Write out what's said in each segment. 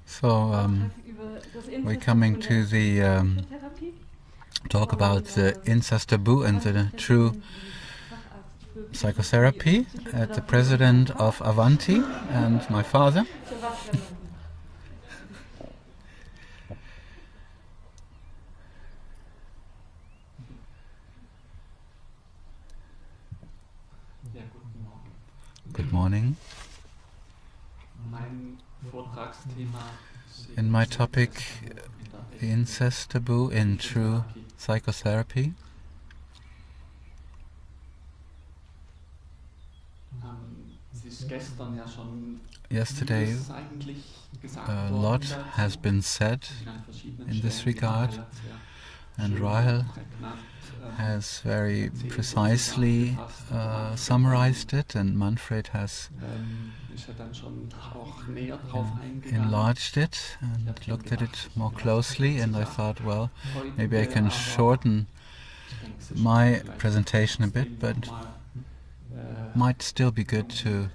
So we're coming to the talk about the incest taboo and the true psychotherapy at the president of Avanti and my father. Good morning. In my topic, the incest taboo in true psychotherapy. Yesterday, a lot has been said in this regard, and Rahel has very precisely summarized it, and Manfred has enlarged it and looked at it more closely, and I thought, well, maybe I can shorten my presentation a bit, but might still be good to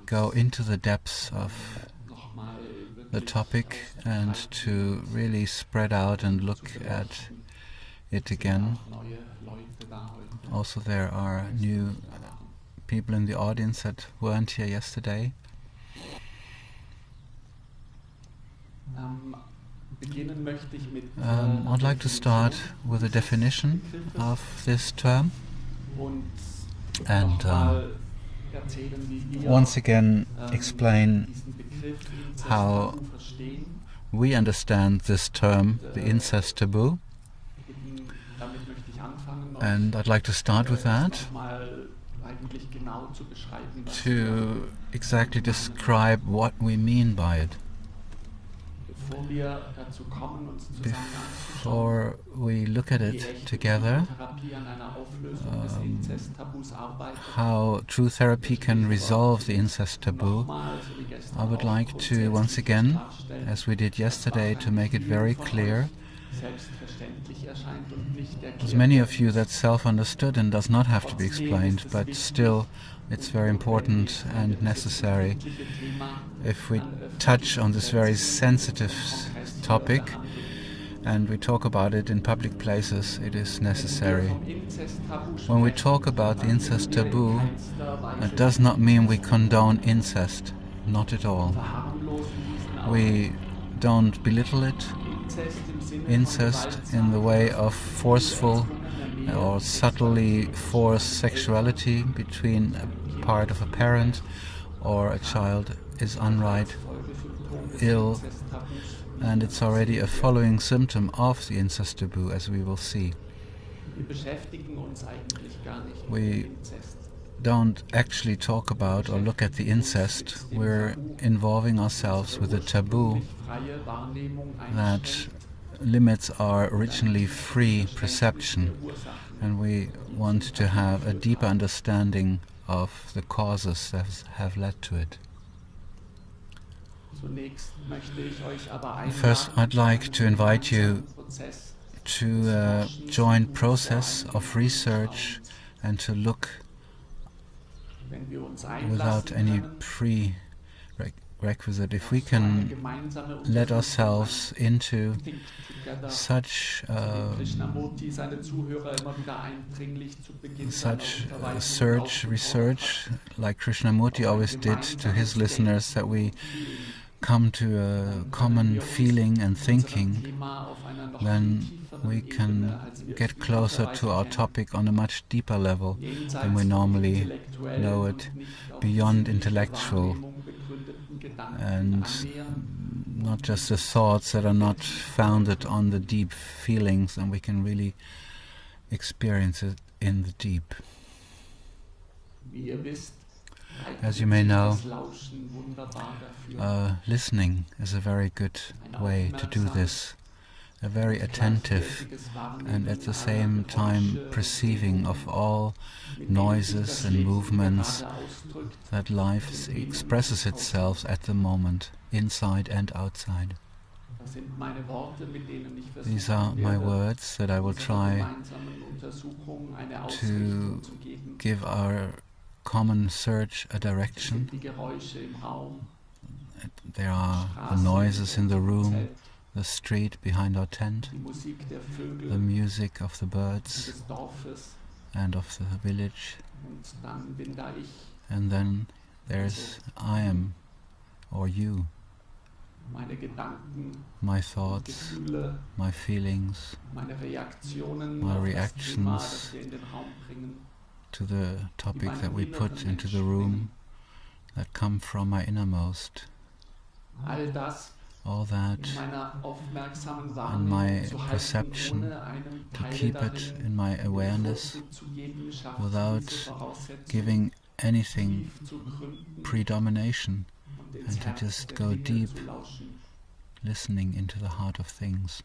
go into the depths of the topic and to really spread out and look at it again. Also, there are new people in the audience that weren't here yesterday. I'd like to start with a definition of this term and once again explain how we understand this term, the incest taboo. And I'd like to start with that, to exactly describe what we mean by it. Before we look at it together, how true therapy can resolve the incest taboo, I would like to once again, as we did yesterday, to make it very clear. There's many of you that's self-understood and does not have to be explained, but still it's very important and necessary. If we touch on this very sensitive topic and we talk about it in public places, it is necessary. When we talk about the incest taboo, it does not mean we condone incest, not at all. We don't belittle it. Incest in the way of forceful or subtly forced sexuality between a part of a parent or a child is unright, ill, and it's already a following symptom of the incest taboo, as we will see. We don't actually talk about or look at the incest. We're involving ourselves with a taboo that limits our originally free perception, and we want to have a deeper understanding of the causes that have led to it. First, I'd like to invite you to a joint process of research and to look without any prerequisite. If we can let ourselves into such research, like Krishnamurti always did to his listeners, that we come to a common feeling and thinking, then we can get closer to our topic on a much deeper level than we normally know it, beyond intellectual, and not just the thoughts that are not founded on the deep feelings, and we can really experience it in the deep. As you may know, listening is a very good way to do this. A very attentive and at the same time perceiving of all noises and movements that life expresses itself at the moment, inside and outside. These are my words that I will try to give our common search, a direction. There are the noises in the room, the street behind our tent, the music of the birds and of the village. And then there's I am, or you, my thoughts, my feelings, my reactions to the topic that we put into the room that come from my innermost. All that in my perception, to keep it in my awareness without giving anything predomination, and to just go deep, listening into the heart of things.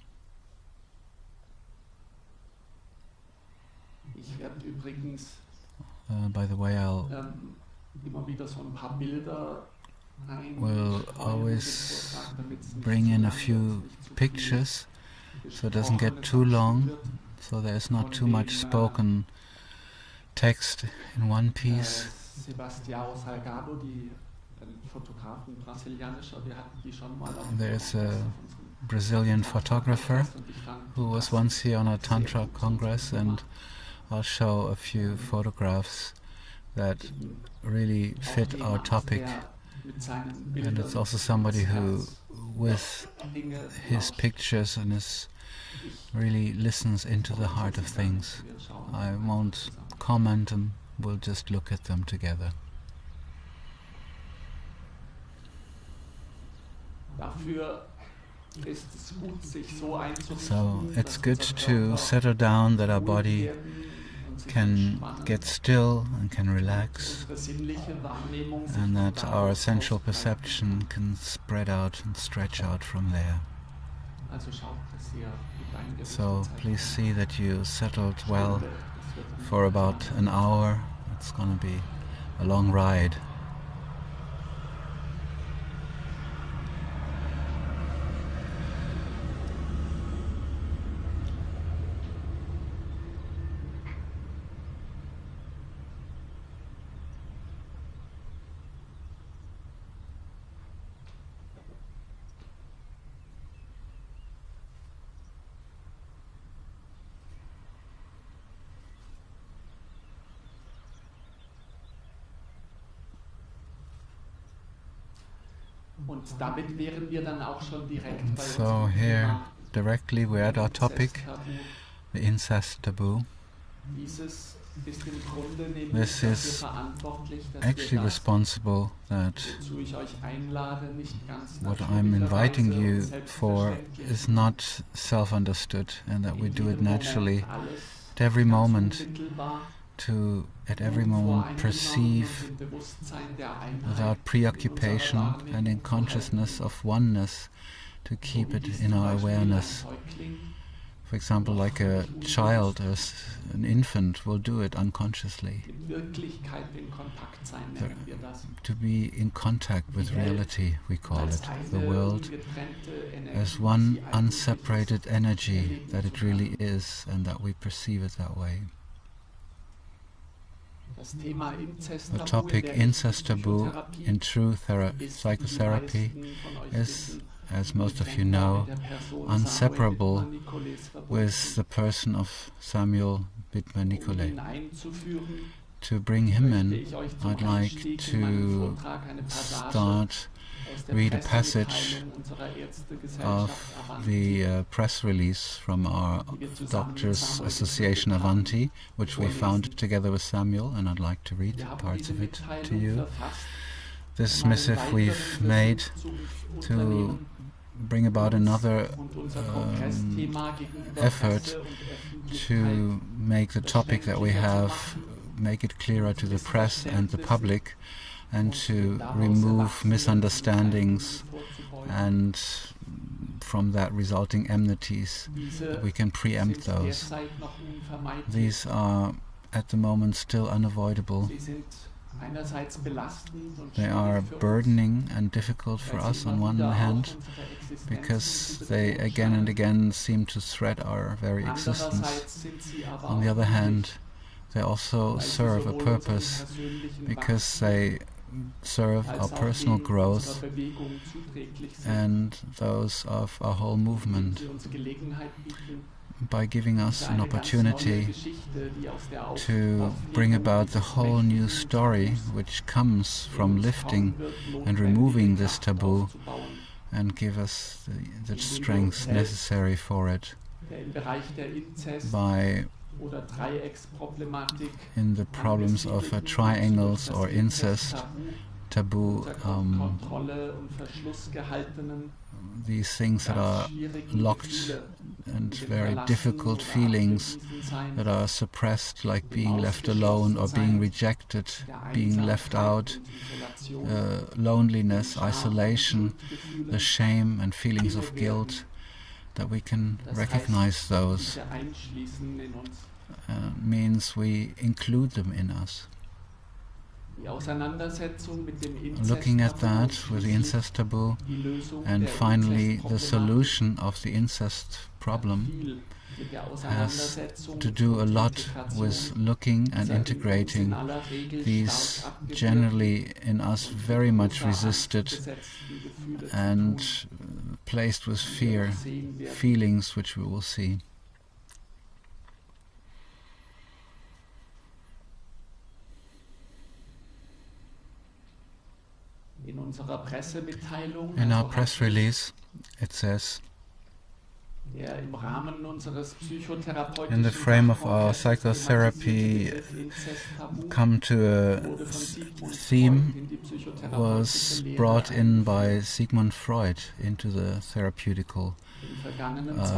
By the way, we'll always bring in a few pictures so it doesn't get too long, so there's not too much spoken text in one piece. There's a Brazilian photographer who was once here on a Tantra Congress, and I'll show a few photographs that really fit our topic. And it's also somebody who, with his pictures and his, really listens into the heart of things. I won't comment them, we'll just look at them together. So it's good to settle down, that our body can get still and can relax, and that our sensual perception can spread out and stretch out from there. So please see that you settled well for about an hour. It's going to be a long ride. So here, directly, we're at our topic, the incest taboo. This is actually responsible that what I'm inviting you for is not self-understood, and that we do it naturally at every moment, to at every moment perceive without preoccupation and in consciousness of oneness, to keep it in our awareness. For example, like a child or an infant will do it unconsciously. To be in contact with reality, we call it, the world, as one unseparated energy that it really is, and that we perceive it that way. The topic incest taboo in true psychotherapy is, as most of you know, inseparable with the person of Samuel Wittmann-Nicolai. To bring him in, I'd like to read a passage of the press release from our Doctors Association Avanti, which we founded together with Samuel, and I'd like to read parts of it to you. This missive we've made to bring about another effort to make the topic that we have, make it clearer to the press and the public, and to remove misunderstandings and from that resulting enmities, that we can preempt those. These are at the moment still unavoidable. They are burdening and difficult for us on one hand, because they again and again seem to threat our very existence. On the other hand, they also serve a purpose, because they serve our personal growth and those of our whole movement, by giving us an opportunity to bring about the whole new story which comes from lifting and removing this taboo, and give us the strength necessary for it. By in the problems of triangles or incest, taboo, these things that are locked and very difficult feelings that are suppressed, like being left alone or being rejected, being left out, loneliness, isolation, the shame and feelings of guilt, that we can recognize those means we include them in us. Looking at that with the incest taboo, and finally the solution of the incest problem, has to do a lot with looking and integrating these generally in us very much resisted and placed with fear feelings, which we will see. In our press release, it says, in the frame of our psychotherapy, come to a theme was brought in by Sigmund Freud into the therapeutical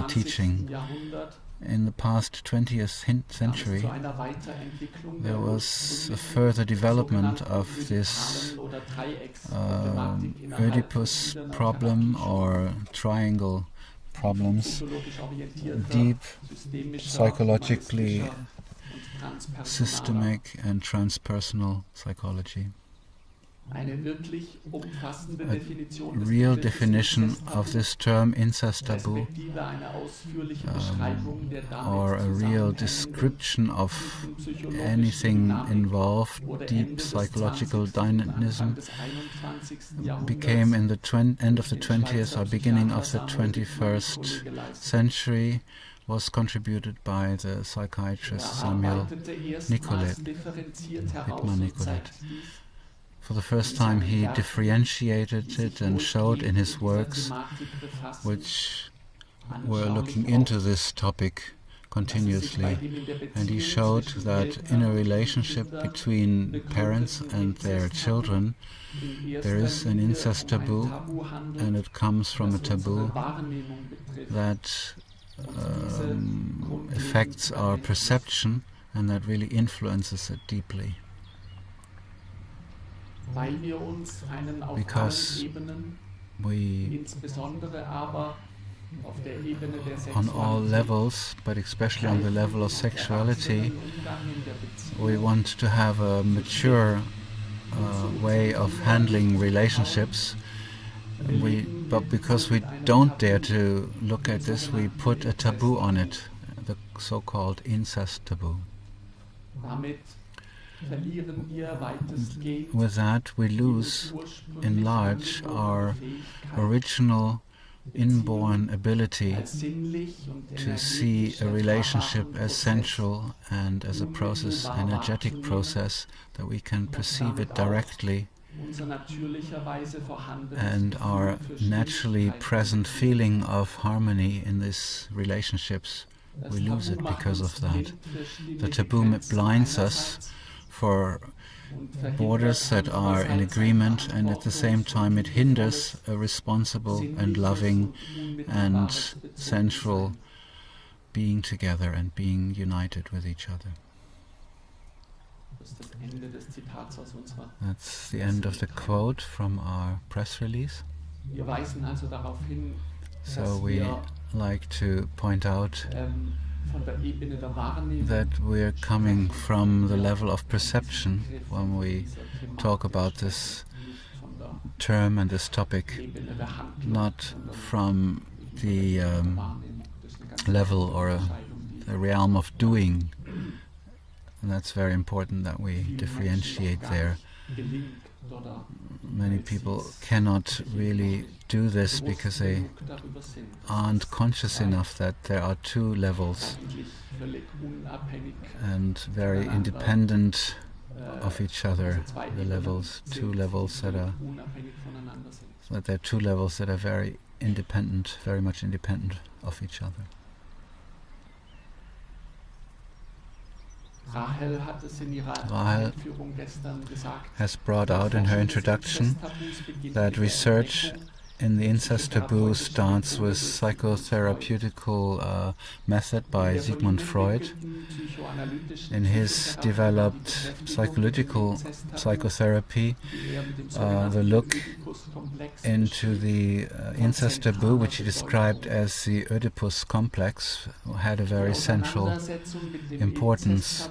teaching. In the past 20th century, there was a further development of this Oedipus problem or triangle problems, deep, psychologically systemic and transpersonal psychology. A real definition of this term incest taboo, or a real description of anything involved, deep psychological dynamism, became in the end of the 20th or beginning of the 21st century, was contributed by the psychiatrist Samuel Nicolet. For the first time he differentiated it and showed in his works, which were looking into this topic continuously, and he showed that in a relationship between parents and their children there is an incest taboo, and it comes from a taboo that affects our perception and that really influences it deeply. Because we, on all levels, but especially on the level of sexuality, we want to have a mature way of handling relationships. But because we don't dare to look at this, we put a taboo on it, the so-called incest taboo. With that, we lose, in large, our original inborn ability to see a relationship as sensual and as a process, energetic process, that we can perceive it directly, and our naturally present feeling of harmony in these relationships, we lose it because of that. The taboo blinds us for borders that are in agreement, and at the same time it hinders a responsible and loving and sensual being together and being united with each other. That's the end of the quote from our press release. So we like to point out that we're coming from the level of perception when we talk about this term and this topic, not from the level or the realm of doing And that's very important that we differentiate there. Many people cannot really do this because they aren't conscious enough that there are two levels and very independent of each other. The levels, two levels that are, so that there are two levels that are very independent, very much independent of each other. Rahel has brought out in her introduction that research in the incest taboo starts with psychotherapeutical method by Sigmund Freud. In his developed psychological psychotherapy, the look into the incest taboo, which he described as the Oedipus complex, had a very central importance.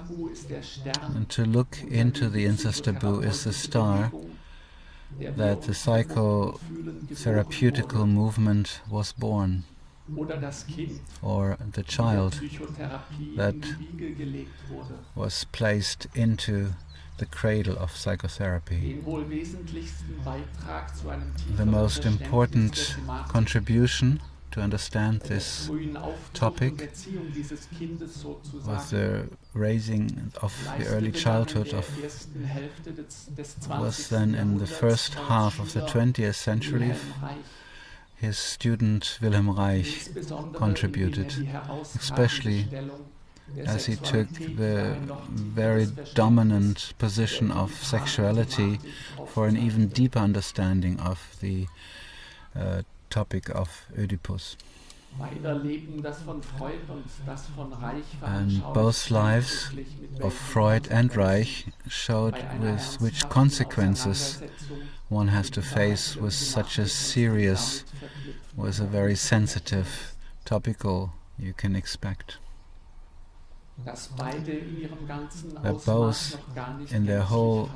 And to look into the incest taboo is the star that the psychotherapeutical movement was born, or the child that was placed into the cradle of psychotherapy. The most important contribution to understand this topic was the raising of the early childhood was then in the first half of the 20th century. His student Wilhelm Reich contributed, especially as he took the very dominant position of sexuality for an even deeper understanding of the topic of Oedipus. And both lives of Freud and Reich showed with which consequences one has to face with such a serious, with a very sensitive topical you can expect. That both in their whole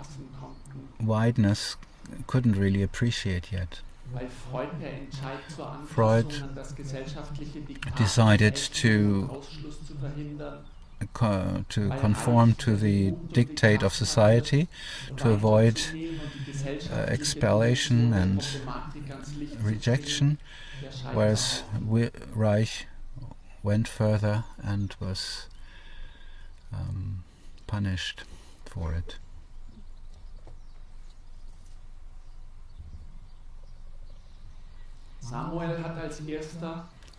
wideness couldn't really appreciate yet. Freud decided to conform to the dictate of society, to avoid expulsion and rejection, whereas Reich went further and was punished for it.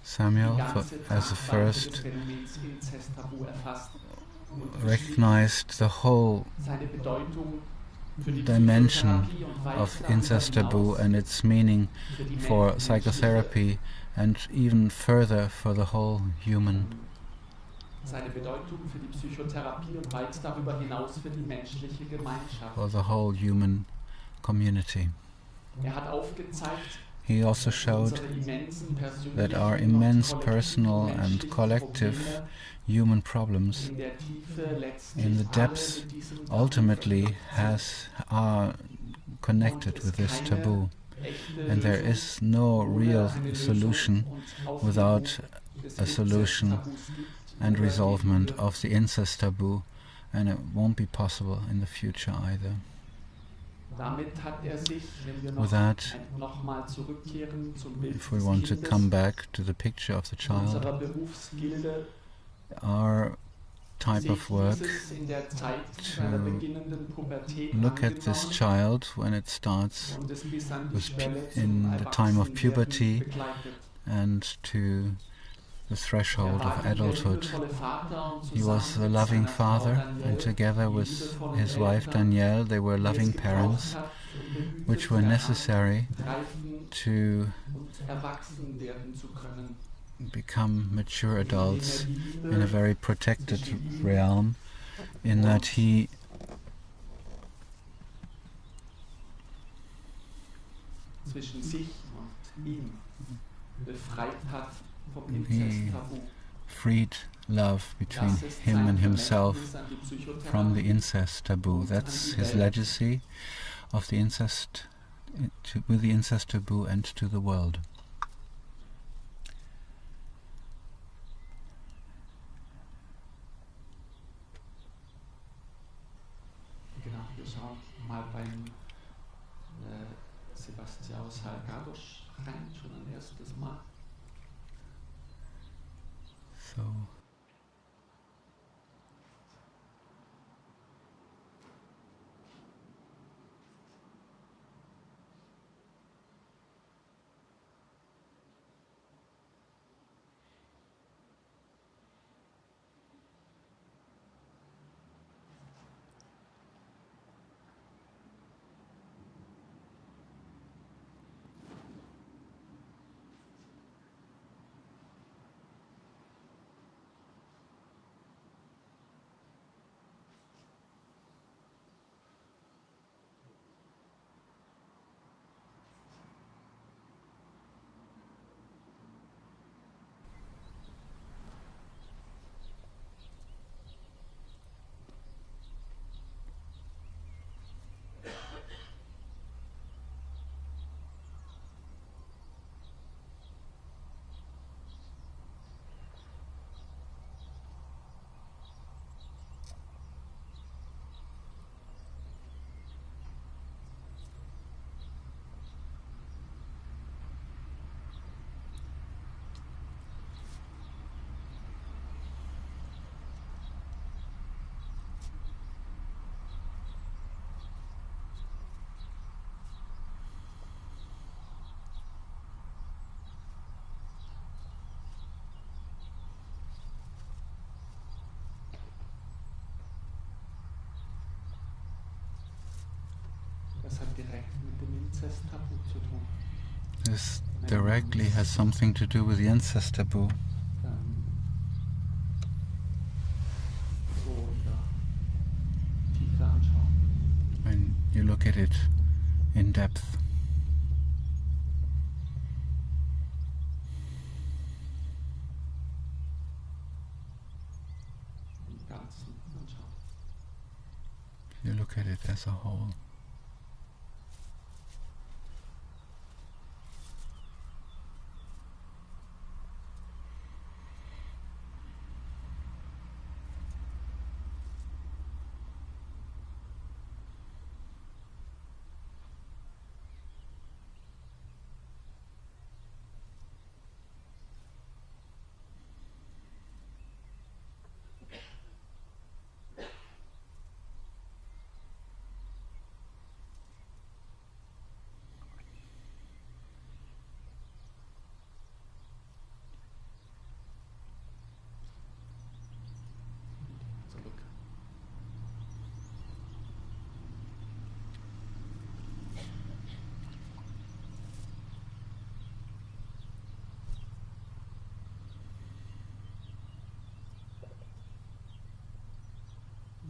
Samuel, as the first, recognized the whole dimension of incest taboo and its meaning for psychotherapy and even further for the whole human. For the whole human community. He also showed that our immense personal and collective human problems in the depths ultimately are connected with this taboo. And there is no real solution without a solution and resolvement of the incest taboo, and it won't be possible in the future either. With that, if we want to come back to the picture of the child, our type of work to look at this child when it starts in the time of puberty and to the threshold of adulthood. He was a loving father, and together with his wife Danielle, they were loving parents, which were necessary to become mature adults in a very protected realm, in that he freed love between him and himself from the incest taboo. That's his legacy of the incest, with the incest taboo and to the world. So this directly has something to do with the incest taboo. When you look at it in depth. You look at it as a whole.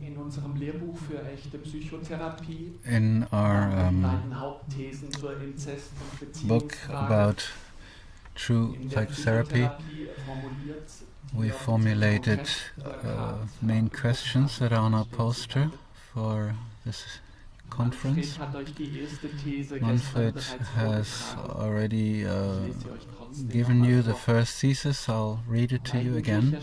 In unserem Lehrbuch für echte Psychotherapie in our Hauptthesen zur Inzest- und book about true psychotherapy, we formulated main questions that are on our poster for this conference. Manfred has already given you the first thesis. I'll read it to you again.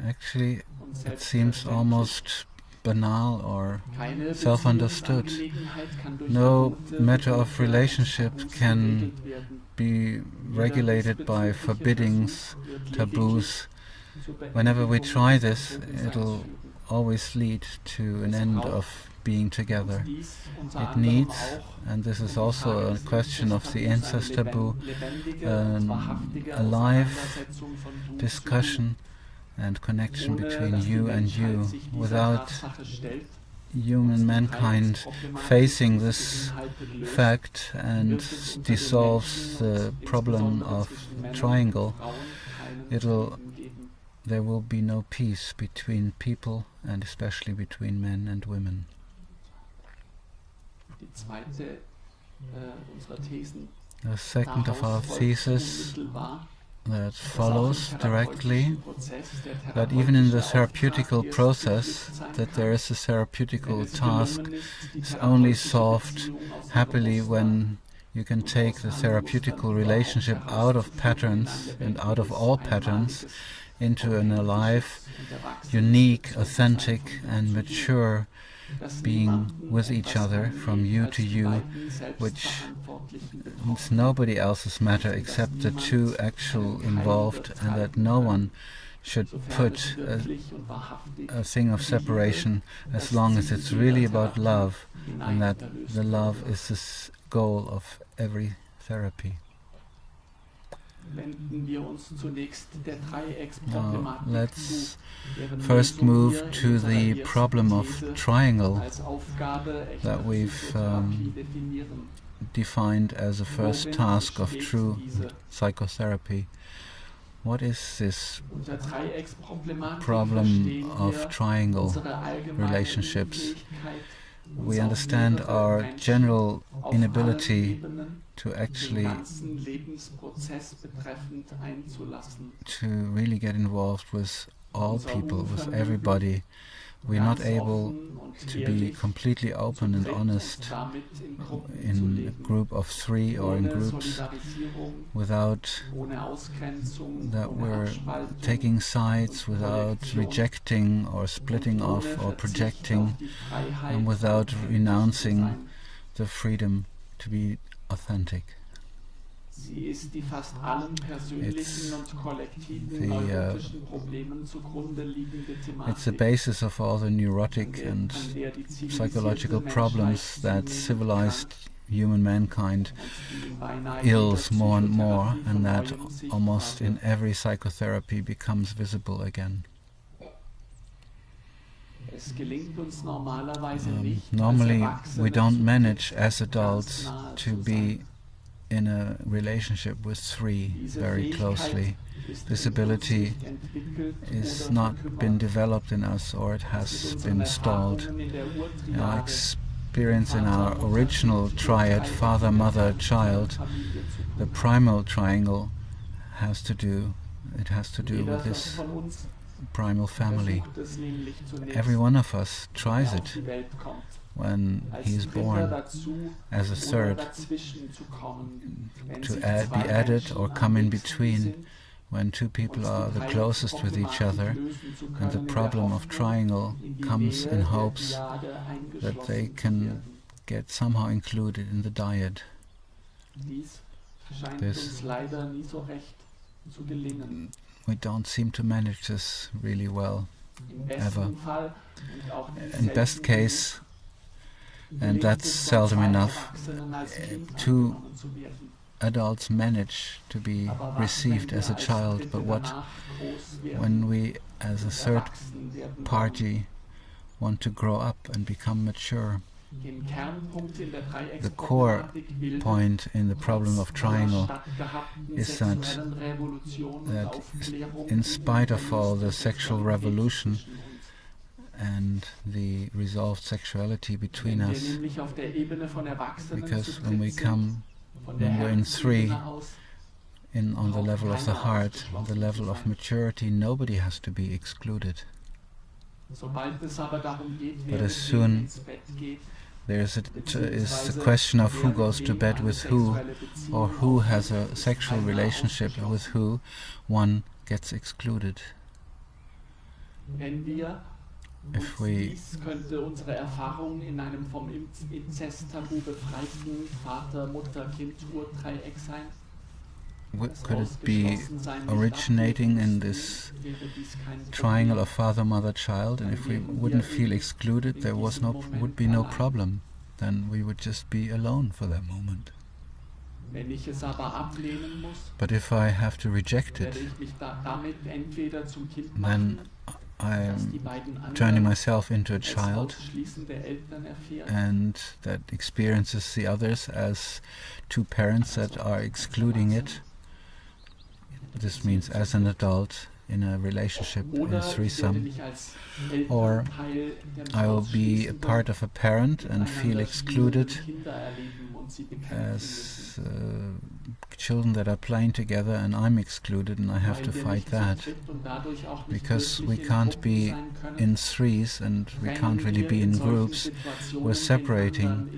Actually, it seems almost banal or self-understood. No matter of relationship can be regulated by forbiddings, taboos. Whenever we try this, it'll always lead to an end of being together. It needs, and this is also a question of the incest taboo, a live discussion and connection between you and you. Without human mankind facing this fact and dissolves the problem of triangle, there will be no peace between people and especially between men and women. The second of our theses that follows directly, that even in the therapeutical process, that there is a therapeutical task is only solved happily when you can take the therapeutical relationship out of patterns and out of all patterns into an alive, unique, authentic and mature being with each other from you to you, which is nobody else's matter except the two actual involved, and that no one should put a thing of separation as long as it's really about love, and that the love is the goal of every therapy. Now, let's first move to the problem of triangle that we've defined as a first task of true psychotherapy. What is this problem of triangle relationships? We understand our general inability to actually to really get involved with all people, with everybody. We're not able to be completely open and honest in a group of three or in groups without that we're taking sides, without rejecting or splitting off or projecting, and without renouncing the freedom to be authentic. It's the basis of all the neurotic and psychological problems that civilized human mankind ills more and more, and that almost in every psychotherapy becomes visible again. Normally we don't manage as adults to be in a relationship with three very closely. This ability is not been developed in us, or it has been stalled. Our experience in our original triad, father, mother, child, the primal triangle has to do with this primal family. Every one of us tries it when he is born as a third, to be added or come in between when two people are the closest with each other, and the problem of triangle comes in hopes that they can get somehow included in the dyad. We don't seem to manage this really well, ever. In best case, and that's seldom enough, two adults manage to be received as a child, but when we as a third party want to grow up and become mature? The core point in the problem of triangle is that in spite of all the sexual revolution and the resolved sexuality between us, because when we're in three, on the level of the heart, the level of maturity, nobody has to be excluded. But as soon is the question of who goes to bed with who, or who has a sexual relationship with who, one gets excluded. If we könnte unsere Erfahrung in einem vom Incest-Tabu befreiten Vater-Mutter-Kind-Urdreieck sein? Could it be originating in this triangle of father, mother, child? And if we wouldn't feel excluded, there would be no problem. Then we would just be alone for that moment. But if I have to reject it, then I'm turning myself into a child, and that experiences the others as two parents that are excluding it. This means as an adult in a relationship, in a threesome. Or I will be a part of a parent and feel excluded as children that are playing together and I'm excluded and I have to fight that. Because we can't be in threes and we can't really be in groups, we're separating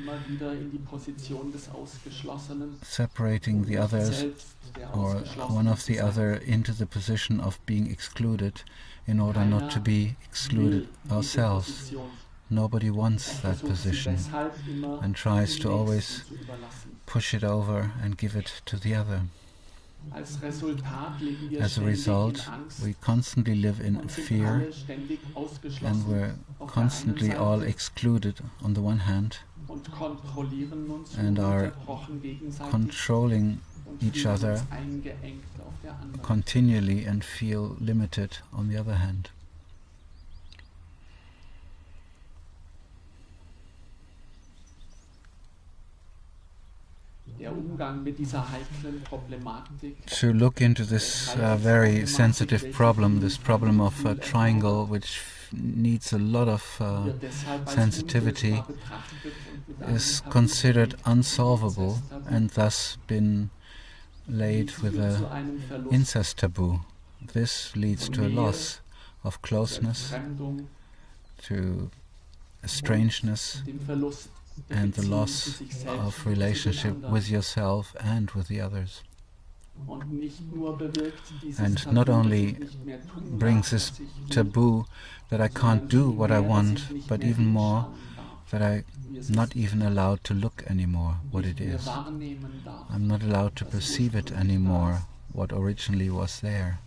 the others or one of the other into the position of being excluded in order not to be excluded ourselves. Nobody wants that position and tries to always push it over and give it to the other. As a result, we constantly live in fear and we're constantly all excluded on the one hand and are controlling each other continually and feel limited on the other hand. To look into this very sensitive problem, this problem of a triangle which needs a lot of sensitivity, is considered unsolvable and thus been laid with an incest taboo. This leads to a loss of closeness, to strangeness, and the loss of relationship with yourself and with the others. And not only brings this taboo that I can't do what I want, but even more that I'm not even allowed to look anymore what it is. I'm not allowed to perceive it anymore, what originally was there.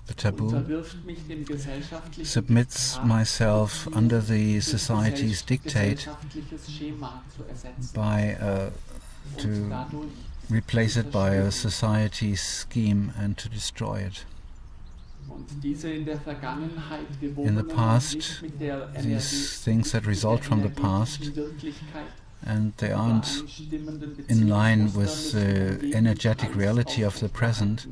The taboo submits myself under the society's dictate to replace it by a society's scheme and to destroy it. In the past, these things that result from the past, and they aren't in line with the energetic reality of the present,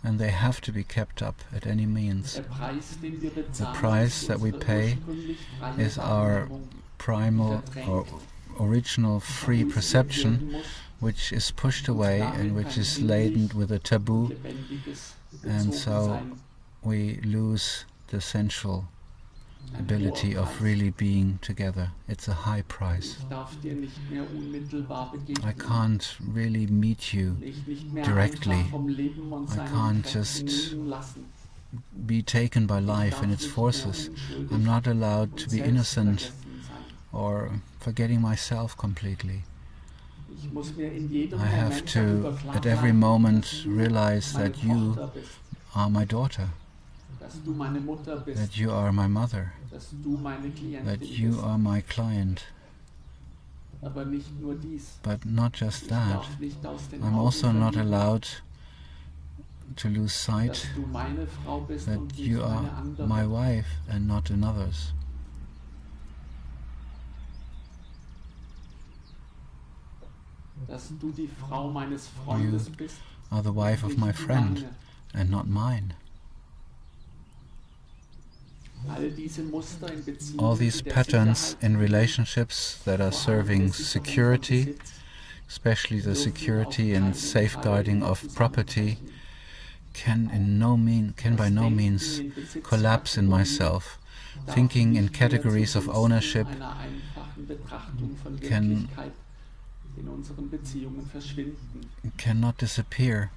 and they have to be kept up at any means. The price that we pay is our primal or original free perception, which is pushed away and which is laden with a taboo, and so we lose the essential ability of really being together. It's a high price. I can't really meet you directly. I can't just be taken by life and its forces. I'm not allowed to be innocent or forgetting myself completely. I have to, at every moment, realize that you are my daughter, that you are my mother, that you are my client. But not just that, I'm also not allowed to lose sight that you are my wife and not another's. You are the wife of my friend and not mine. All these patterns in relationships that are serving security, especially the security and safeguarding of property, can by no means collapse in myself. Thinking in categories of ownership cannot disappear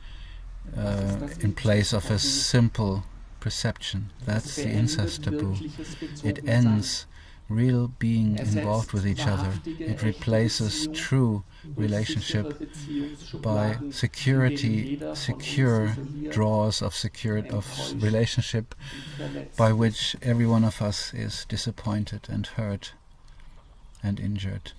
in place of a simple perception. That's the incest taboo. It ends real being involved with each other. It replaces true relationship by secure draws of relationship by which every one of us is disappointed and hurt and injured.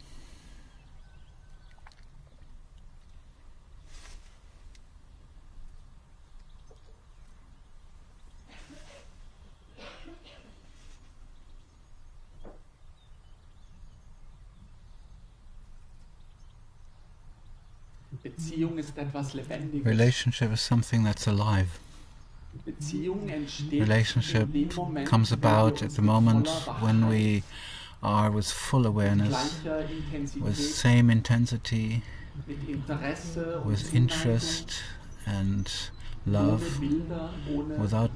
Relationship is something that's alive. Relationship comes about at the moment when we are with full awareness, with same intensity, with interest and love, without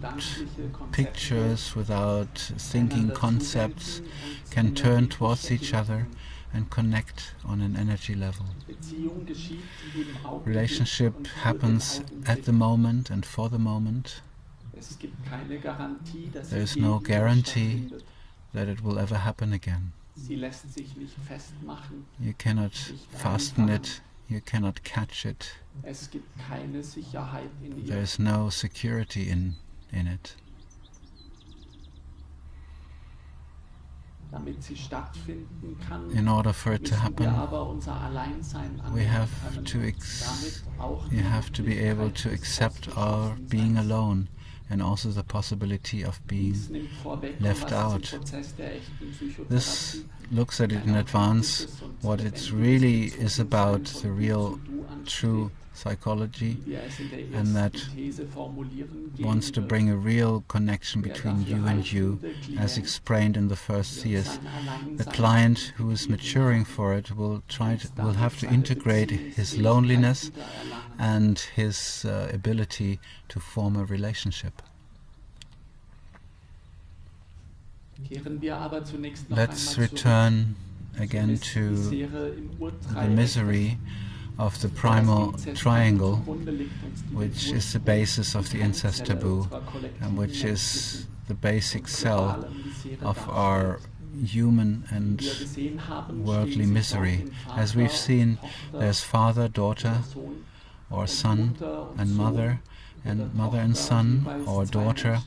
pictures, without thinking concepts, can turn towards each other and connect on an energy level. Relationship happens at the moment and for the moment. There is no guarantee that it will ever happen again. You cannot fasten it, you cannot catch it. There is no security in it. In order for it to happen, you have to be able to accept our being alone, and also the possibility of being left out. This looks at it in advance, what it really is about, the real, true psychology, and that wants to bring a real connection between you and you, as explained in the first thesis. The client who is maturing for it will have to integrate his loneliness and his ability to form a relationship. Let's return again to the misery of the primal triangle, which is the basis of the incest taboo, and which is the basic cell of our human and worldly misery. As we've seen, there's father, daughter, or son and mother and son, or daughter.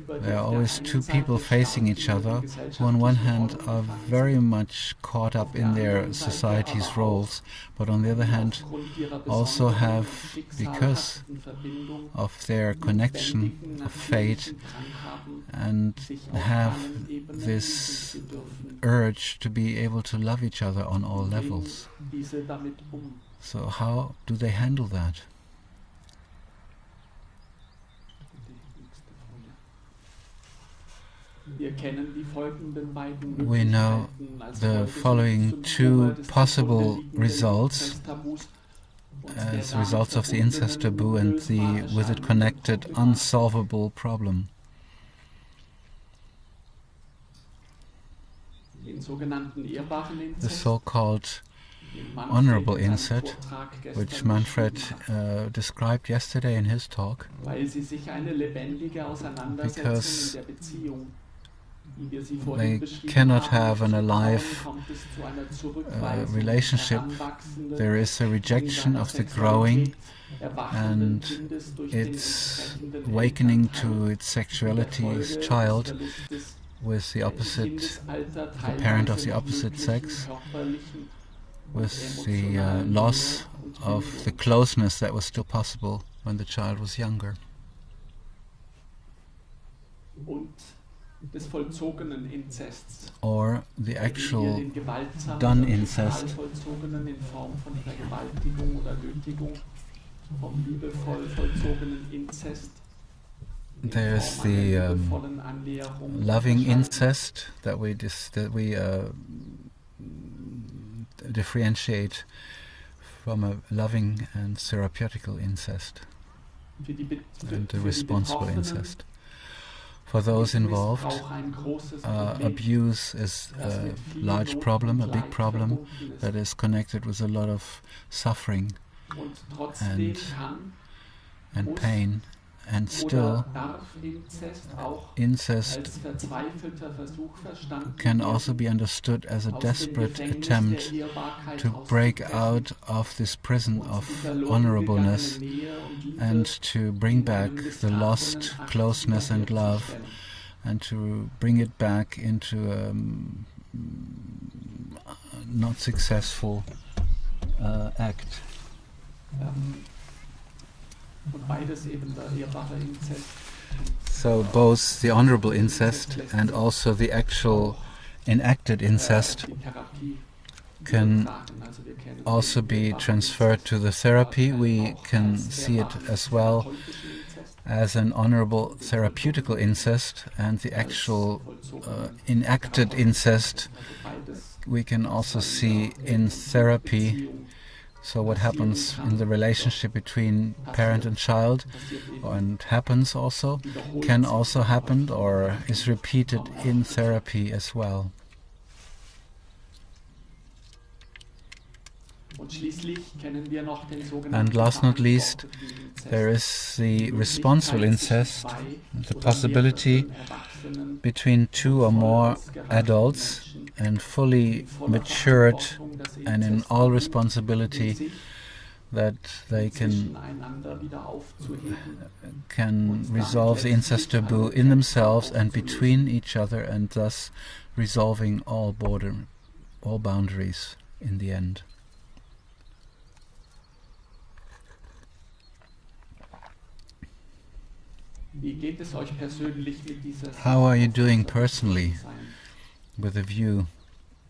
There are always two people facing each other, who on one hand are very much caught up in their society's roles, but on the other hand also have, because of their connection of fate, and have this urge to be able to love each other on all levels. So how do they handle that? We know the following two possible results as results of the incest taboo and the with it connected unsolvable problem. The so-called honorable incest, which Manfred described yesterday in his talk, because they cannot have an alive relationship. There is a rejection of the growing and its awakening to its sexuality's child with the parent of the opposite sex, with the loss of the closeness that was still possible when the child was younger. Or the actual done incest, there's the loving incest that we differentiate from a loving and therapeutical incest, and the responsible incest. For those involved, abuse is a large problem, a big problem that is connected with a lot of suffering and pain. And still, incest can also be understood as a desperate attempt to break out of this prison of honorableness and to bring back the lost closeness and love, and to bring it back into a not successful act. So both the honorable incest and also the actual enacted incest can also be transferred to the therapy. We can see it as well as an honorable therapeutical incest, and the actual enacted incest we can also see in therapy. So what happens in the relationship between parent and child, and happens also, can also happen or is repeated in therapy as well. And last not least, there is the responsible incest, the possibility between two or more adults and fully matured and in all responsibility, that they can resolve the incest taboo in themselves and between each other, and thus resolving all boundaries in the end. How are you doing personally with the view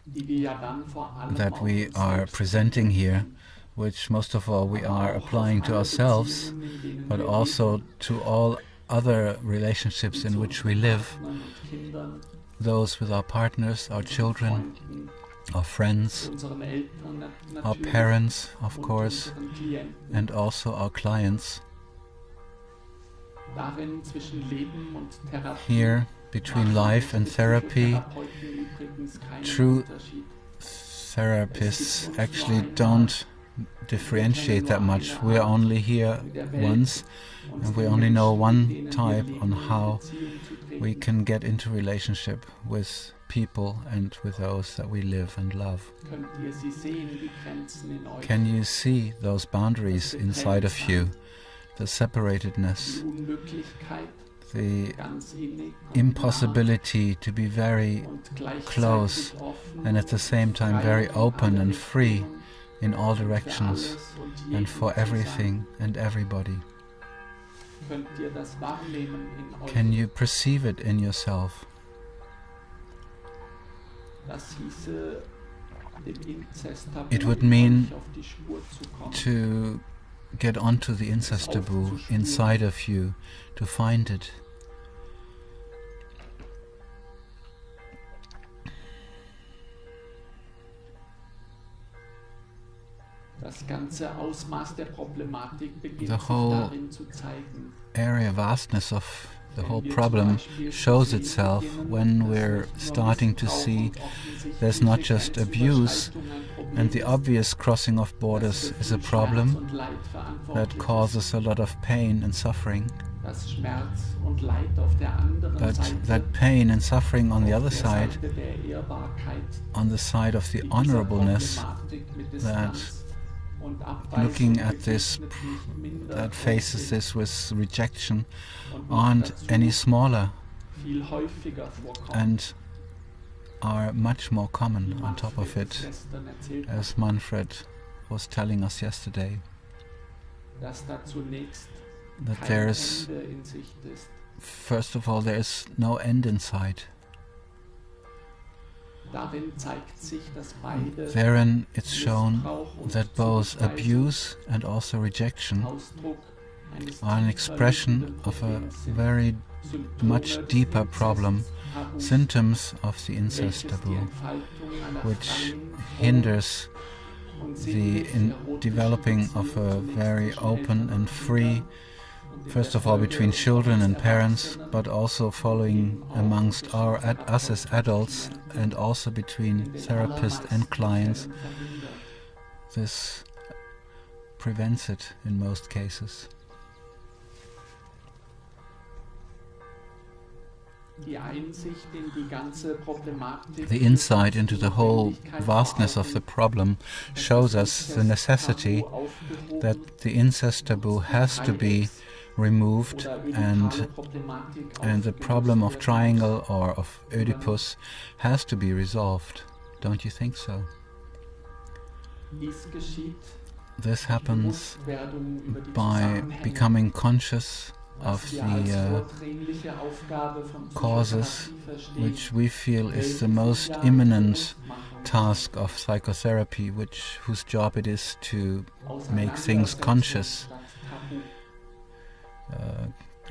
that we are presenting here, which most of all we are applying to ourselves, but also to all other relationships in which we live, those with our partners, our children, our friends, our parents, of course, and also our clients. Here, between life and therapy, true therapists actually don't differentiate that much. We're only here once, and we only know one type on how we can get into relationship with people and with those that we live and love. Can you see those boundaries inside of you? The separatedness, the impossibility to be very close and at the same time very open and free in all directions and for everything and everybody. Can you perceive it in yourself? It would mean to get onto the incest taboo inside of you, to find it. The whole area, vastness of the whole problem shows itself when we're starting to see there's not just abuse, and the obvious crossing of borders is a problem that causes a lot of pain and suffering. But that pain and suffering on the other side, on the side of the honorableness, that looking at this, that faces this with rejection, aren't any smaller and are much more common on top of it, as Manfred was telling us yesterday, that there's, first of all, there is no end in sight. Therein it's shown that both abuse and also rejection are an expression of a very much deeper problem, symptoms of the incest taboo, which hinders the developing of a very open and free, first of all between children and parents, but also following amongst us as adults, and also between therapists and clients. This prevents it in most cases. The insight into the whole vastness of the problem shows us the necessity that the incest taboo has to be removed, and the problem of triangle or of Oedipus has to be resolved. Don't you think so? This happens by becoming conscious of the causes, which we feel is the most imminent task of psychotherapy, whose job it is to make things conscious,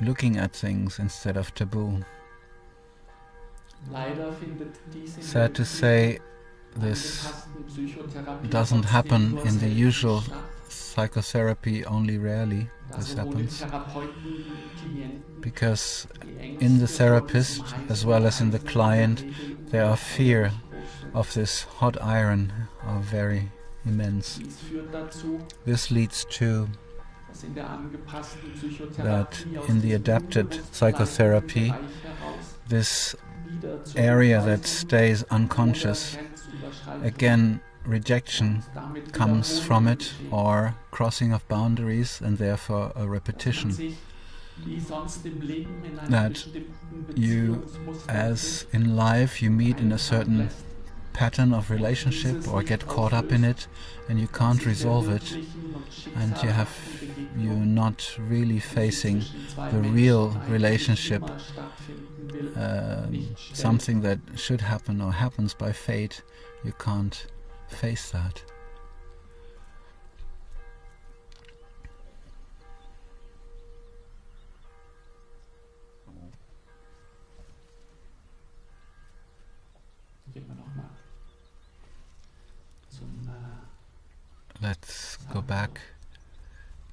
looking at things instead of taboo. Sad to say, this doesn't happen in the usual psychotherapy, only rarely this happens, because in the therapist as well as in the client there are fear of this hot iron are very immense. This leads to that in the adapted psychotherapy, this area that stays unconscious, again rejection comes from it, or crossing of boundaries, and therefore a repetition. That you, as in life, you meet in a certain pattern of relationship or get caught up in it and you can't resolve it, and you're not really facing the real relationship, something that should happen or happens by fate. You can't face that. Let's go back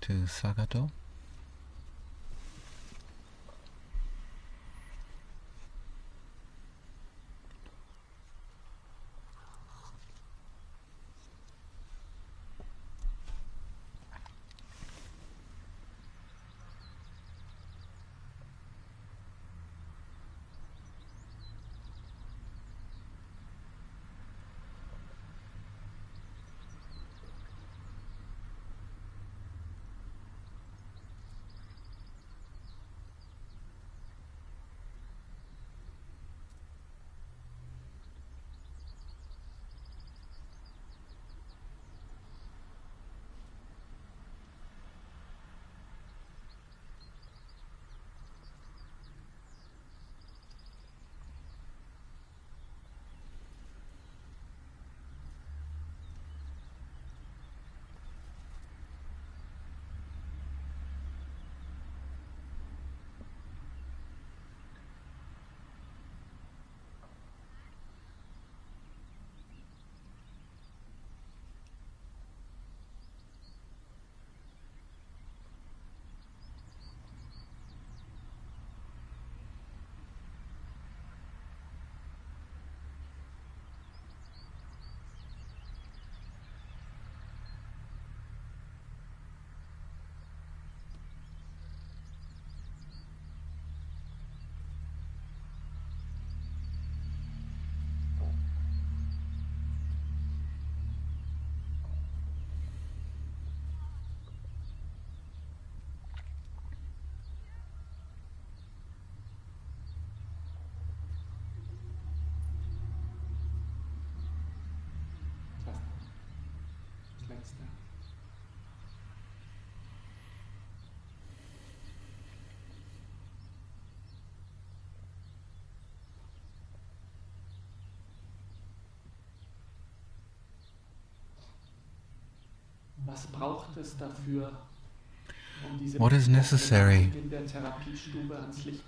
to Sagato. What is necessary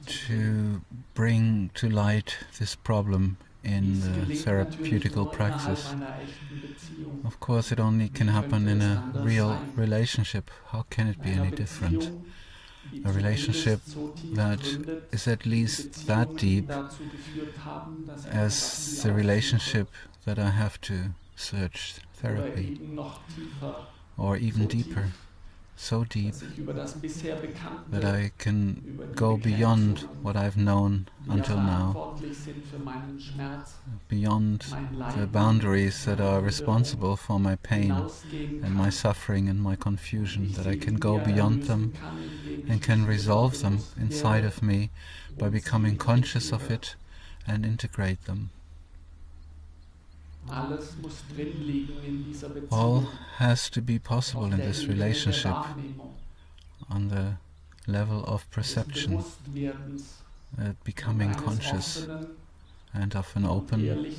to bring to light this problem in the therapeutical praxis? Of course, it only can happen in a real relationship. How can it be any different? A relationship that is at least that deep as the relationship that I have to search therapy, or even deeper, so deep that I can go beyond what I've known until now, beyond the boundaries that are responsible for my pain and my suffering and my confusion, that I can go beyond them and can resolve them inside of me by becoming conscious of it and integrate them. All has to be possible in this relationship on the level of perception, becoming conscious, and of an open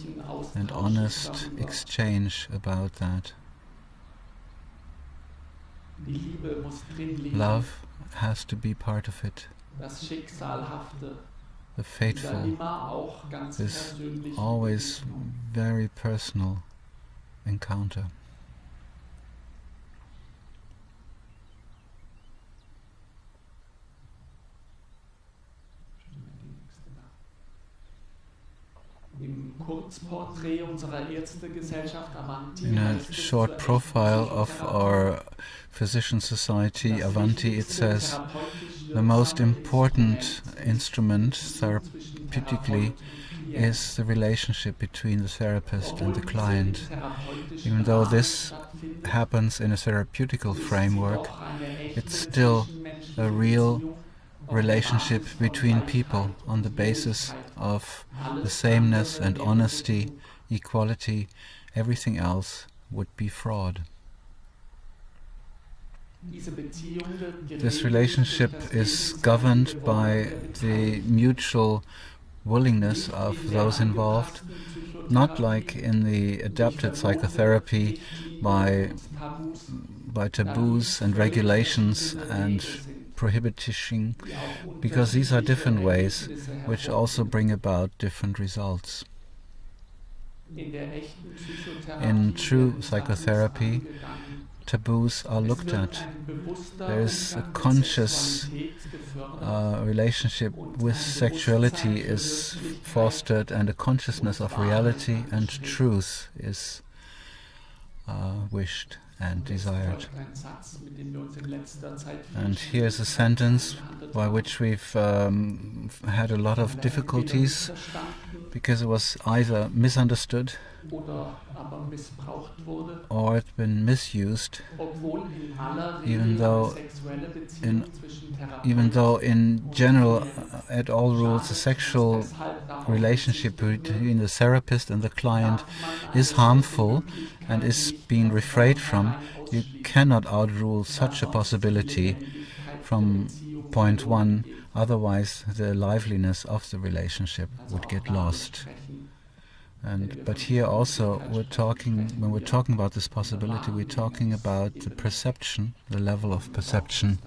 and honest exchange about that. Love has to be part of it. das Schicksalhafte, the dieser fateful, immer auch ganz this persönliche always Begegnung. very personal encounter. Im Kurzporträt unserer Ärztegesellschaft Avanti In a heißt es short zur profile echten of our physician society, das Avanti, it wichtigste says, therapeutisch the most wirksame important Instrument instrument ist die Beziehung zwischen therapeutically Therapeut und Klient. is the relationship between the therapist and Obwohl the diese im client. therapeutischen Even though Rahmen this stattfindet, happens in a therapeutical ist sie framework, doch eine it's echte still zwischenmenschliche a real Beziehung auf der relationship Basis von between Gleichheit people on und the basis Ehrlichkeit. of the Alles sameness andere and wäre honesty, Betrug. equality. Everything else would be fraud. Diese Beziehung wird This geregelt relationship durch das is governed gegenseitige by Wollen der the Beteiligten. mutual willingness Nicht of in der those involved, angepassten not like Psychotherapie in the durch adapted Verbote, psychotherapy Richtlinien by und Tabus, taboos and da dies völlig regulations verschiedene and Wege sind, prohibiting, die auch because these are different unterschiedliche ways Ergebnisse which also hervorbringen. bring about different results. In der echten In Psychotherapie true werden Tabus psychotherapy, angegangen. taboos are Es looked wird at. ein bewusster There is a Umgang mit conscious Sexualität gefördert relationship und with ein sexuality Bewusstsein für is Wirklichkeit fostered, and a consciousness und of Wahrheit reality and angestrebt. truth is wished and Und jetzt desired. folgt ein Satz, mit dem wir uns in letzter Zeit viel And here's a Schwierigkeiten sentence eingehandelt by haben. which we've had a lot of Entweder difficulties missverstanden because it was either misunderstood oder aber missbraucht wurde, or it's been misused, obwohl in aller even Regel eine though sexuelle Beziehung zwischen even though Therapeut in und general, Klient at all rules, the schadet, sexual dass deshalb darauf relationship verzichtet wird, between the therapist and the client darf man is eine harmful solche and Möglichkeit is nicht being von refrained from. vornherein You ausschließen, cannot outrule da such a sonst die possibility Lebendigkeit from der Beziehung point verloren one, geht. otherwise the liveliness of the relationship Also would auch get da lost. besprechen, But here also when we're talking about this possibility, we're talking about the perception, the level of perception.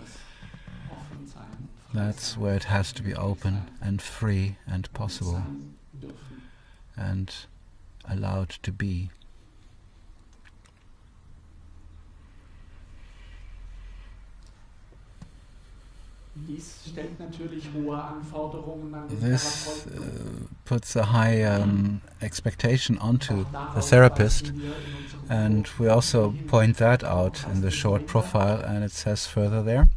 That's where it has to be open and free and possible and allowed to be. Dies stellt natürlich hohe Anforderungen an den This Therapeuten. puts a high expectation onto Auch the darauf therapist, weisen wir in unserem and we Vortrag also hin. point that out in the short profile, and it says further there.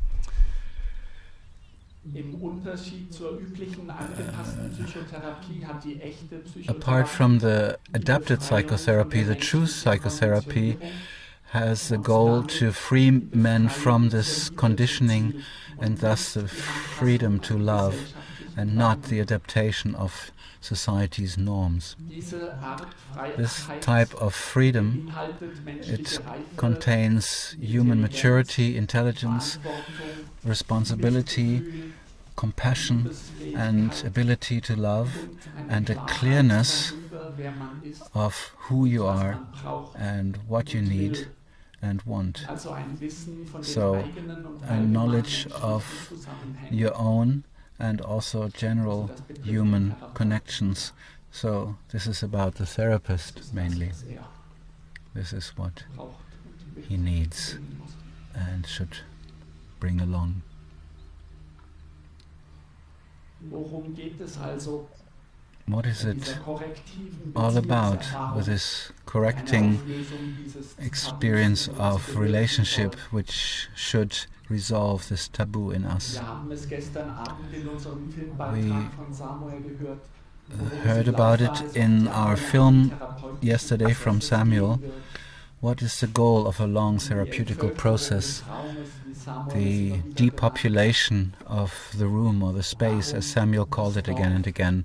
Im Unterschied zur üblichen angepassten Psychotherapie hat die echte Apart Psychotherapie from the adapted psychotherapy, the true psychotherapy has the goal to free men from this conditioning and thus the freedom to love, and not the adaptation of society's norms. This type of freedom, it contains human maturity, intelligence, responsibility, compassion and ability to love, and a clearness of who you are and what you need and want. So a knowledge of your own and also general human connections. So this is about the therapist mainly. This is what he needs and should bring along. What is it all about with this correcting experience of relationship which should resolve this taboo in us? We heard about it in our film yesterday from Samuel. What is the goal of a long therapeutical process? The depopulation of the room or the space, as Samuel called it again and again.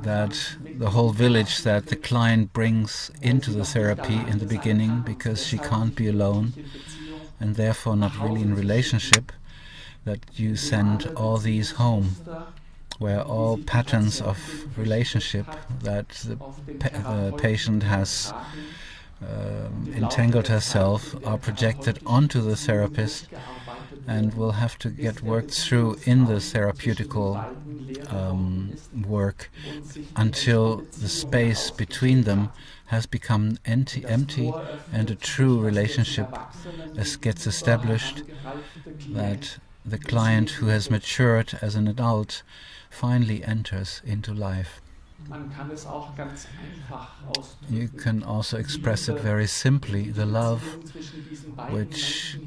That the whole village that the client brings into the therapy in the beginning because she can't be alone and therefore not really in relationship, that you send all these home where all patterns of relationship that the patient has entangled herself are projected onto the therapist and will have to get worked through in the therapeutical work until the space between them has become empty and a true relationship gets established, that the client who has matured as an adult finally enters into life. You can also express it very simply. The love which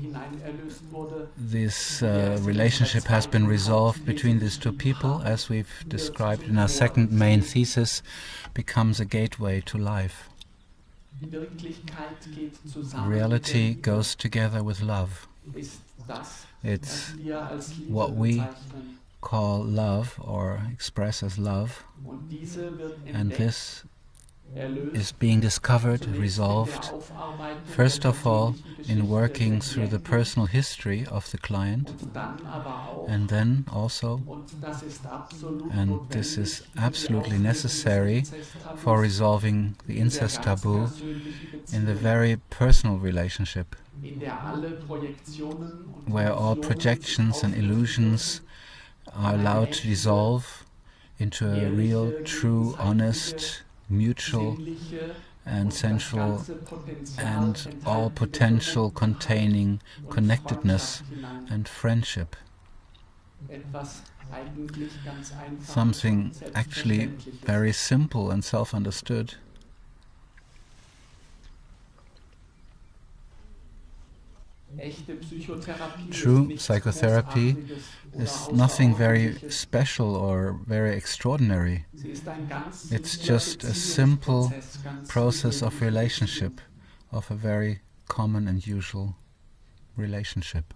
this relationship has been resolved between these two people, as we've described in our second main thesis, becomes a gateway to life. Reality goes together with love. It's what we call love or express as love, and this is being discovered, resolved, first of all in working through the personal history of the client, and then also, and this is absolutely necessary for resolving the incest taboo, in the very personal relationship, where all projections and illusions are allowed to dissolve into a real, true, honest, mutual and sensual and all potential containing connectedness and friendship. Something actually very simple and self-understood. True psychotherapy is nothing very special or very extraordinary. It's just a simple process of relationship, of a very common and usual relationship.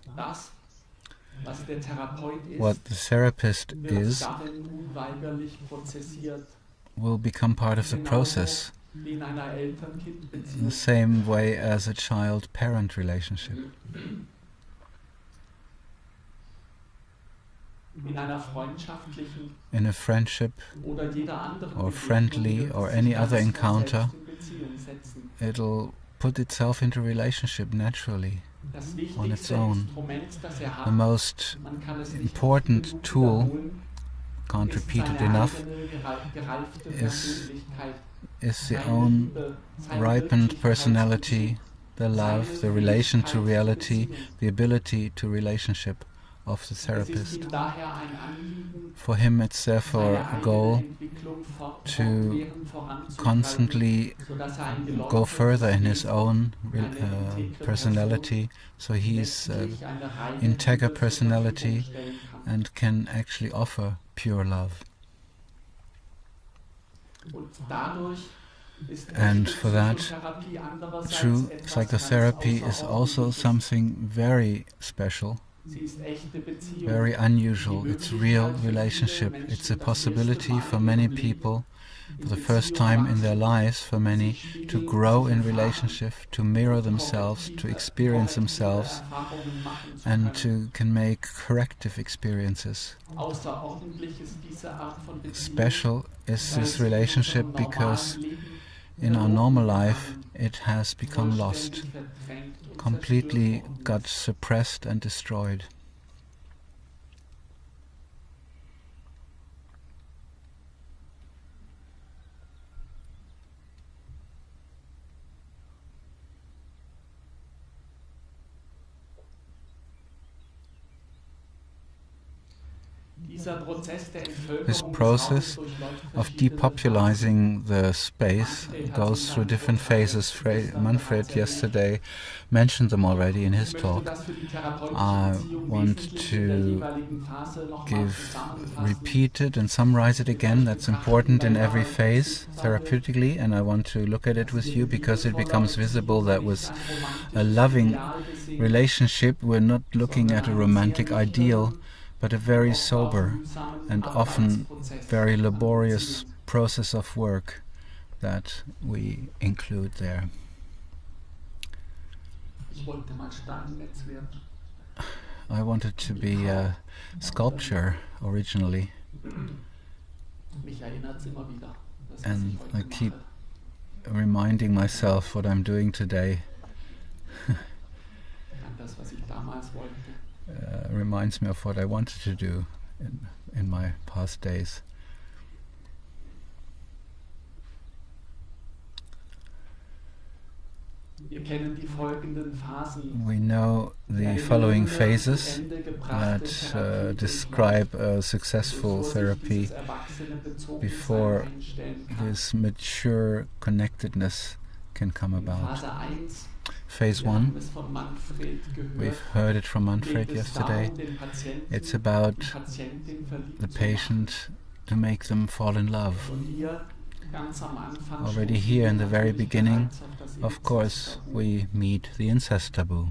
What the therapist is will become part of the process, in the same way as a child-parent relationship. In a friendship or friendly or any other encounter, it'll put itself into relationship naturally, on its own. The most important tool, can't repeat it enough, is the own ripened personality, the love, the relation to reality, the ability to relationship of the therapist. For him it's therefore a goal to constantly go further in his own personality, so he's integer personality and can actually offer pure love. And for that, true psychotherapy is also something very special, very unusual. It's real relationship. It's a possibility for many people, for the first time in their lives, for many, to grow in relationship, to mirror themselves, to experience themselves, and to can make corrective experiences. Special is this relationship because in our normal life it has become lost, completely got suppressed and destroyed. This process of depopulizing the space goes through different phases. Manfred yesterday mentioned them already in his talk. I want to repeat it and summarize it again. That's important in every phase therapeutically, and I want to look at it with you because it becomes visible that with a loving relationship we're not looking at a romantic ideal, but a very sober and often very laborious process of work that we include there. I wanted to be a sculptor originally, and I keep reminding myself what I'm doing today. reminds me of what I wanted to do in my past days. We know the following phases that describe a successful therapy before this mature connectedness can come about. Phase 1, we've heard it from Manfred yesterday. It's about the patient to make them fall in love. Already here in the very beginning, of course, we meet the incest taboo.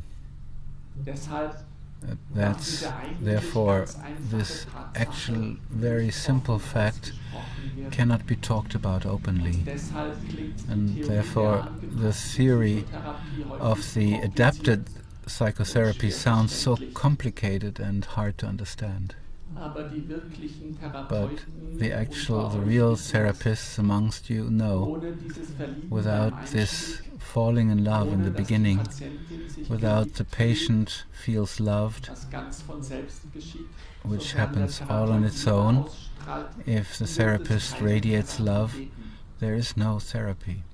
That's therefore this actual very simple fact cannot be talked about openly, and therefore the theory of the adapted psychotherapy sounds so complicated and hard to understand. But the real therapists amongst you know, without this falling in love in the beginning, without the patient feels loved, which happens all on its own, if the therapist radiates love, there is no therapy.